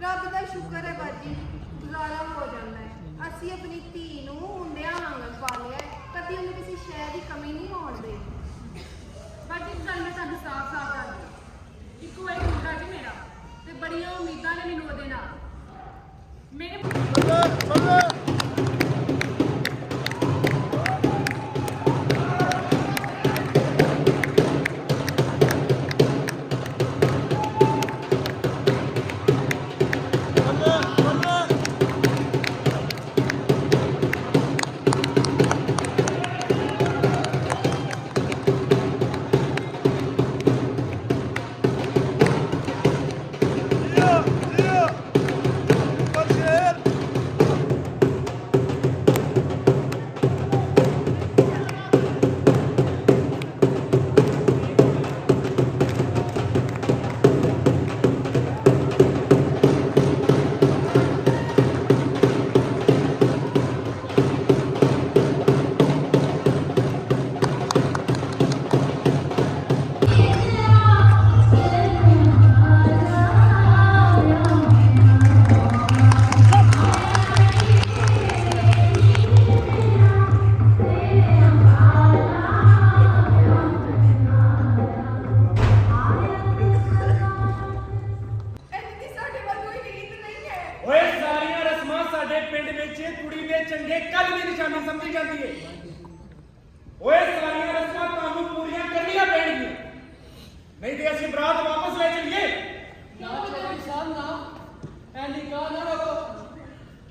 ਰੱਬ ਦਾ ਸ਼ੁਕਰ ਹੈ ਬਾਜੀ, ਗੁਜ਼ਾਰਾ ਹੋ ਜਾਂਦਾ ਹੈ। ਅਸੀਂ ਆਪਣੀ ਧੀ ਨੂੰ ਮੁੰਡਿਆਂ ਵਾਂਗ ਪਾਲਿਆ, ਕਦੀ ਉਹਨੂੰ ਕਿਸੇ ਸ਼ੈ ਦੀ ਕਮੀ ਨਹੀਂ ਹੋਣ ਦੇ। ਬਟ ਇੱਕ ਗੱਲ ਮੈਂ ਤੁਹਾਨੂੰ ਸਾਫ਼ ਦੱਸਦੀ, ਇੱਕੋ ਇੱਕ ਮੁੰਡਾ ਜੀ ਮੇਰਾ, ਤੇ ਬੜੀਆਂ ਉਮੀਦਾਂ ਨੇ ਮੈਨੂੰ ਉਹਦੇ ਨਾਲ। ਮੇਰੇ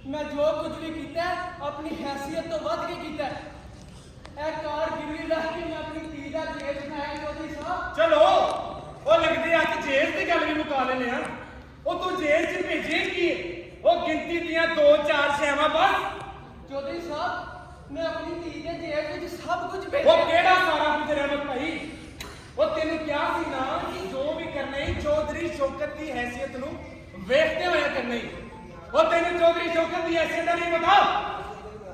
मैं जो कुछ भी किया अपनी हैसियत तो वध के किया। कार गिरवी रख के मैं अपनी धी का जेल बनाया चौधरी साहब। चलो वो लगते अज जेल की गल भी मुका लेने हैं। वो तू जेल च भेजे की वो गिनती दियां 2-4 शैवां बस। चौधरी साहब मैं अपनी धी के जेल में सब कुछ भेजा। वो केड़ा सारा कुछ रहमत भाई, वो तेन क्या सी ना कि जो भी करना ही चौधरी शौकत की हैसियत नूं वेखते हुए करना ही। वो तेन चौधरी शौकत की हैसियत का नहीं पता।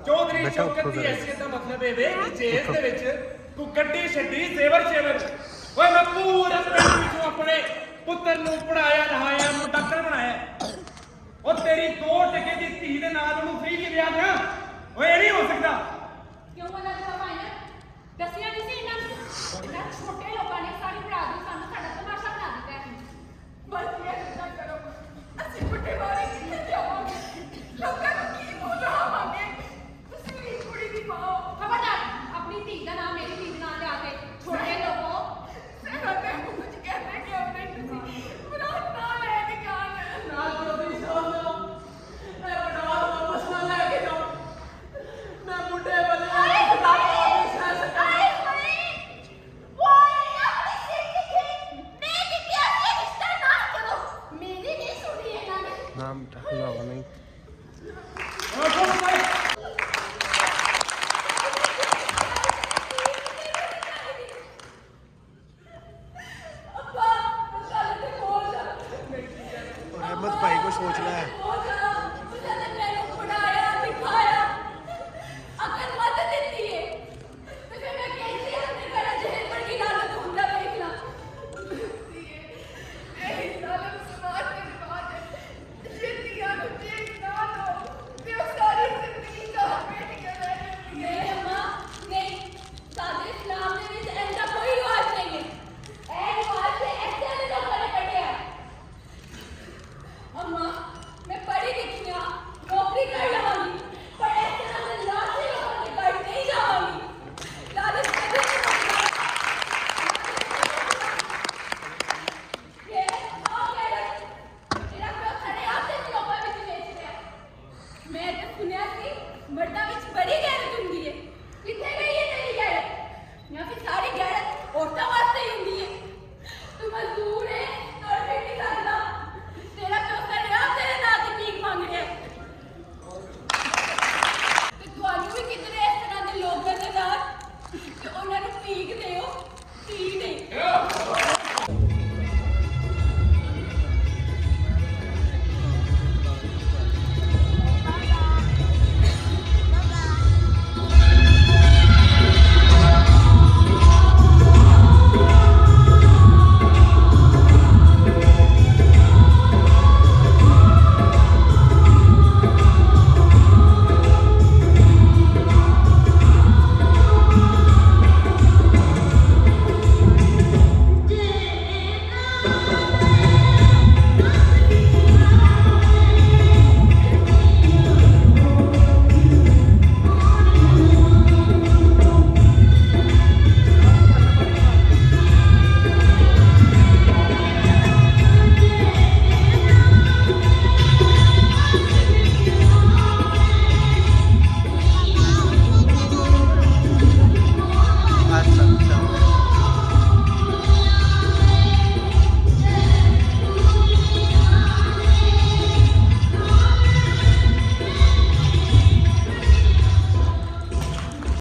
चौधरी शौकत की हैसियत का मतलब है कि जेल दे विच तू गड्डी छड्डी जेवर शेवर। ओए मैं पूरे पिंड विचों अपने पुत्र नूं पढ़ाया लिखाया डॉक्टर बनाया। वो तेरी 2 टके की धी दे नाल नूं फ्री की ब्याह देना ओए नहीं हो सकता। क्यों बोला था भाई ने दसिया नहीं सी इन्हां छोटे लोगों ने सारी भरा दी सानू साडा तमाशा बना दिता है। बस ये ना करो, ਅਸੀਂ ਬੁੱਢੇ ਬਾਰੇ ਕਿੱਥੇ ਜਾਵਾਂਗੇ, ਲੋਕਾਂ ਨੂੰ ਕੀ ਬੋਲਾਵਾਂਗੇ। ਤੁਸੀਂ ਵੀ ਕੁੜੀ ਦੀ ਮਾਂ ਹੋ। खबरदार अपनी धी का नाम मेरी धी नाम ले आके छोटे लोगों सेवा पे कुछ कहते क्यों नहीं ਤੁਸੀਂ ਬੁਰਾ ਨਾ ਲੈ ਕੇ ਜਾਣ। ना चौधरी साहब ना मैं बड़ा वापस ना लेके जाऊं। मैं बुढ़े बने आए हाय वो अपनी सिर की मैं कि क्या ये रिश्ता ना करो। मेरी नहीं सुनी है ना नाम ढकना नहीं। अब्बा चल ते बोल जा। अहमद भाई को सोचना है।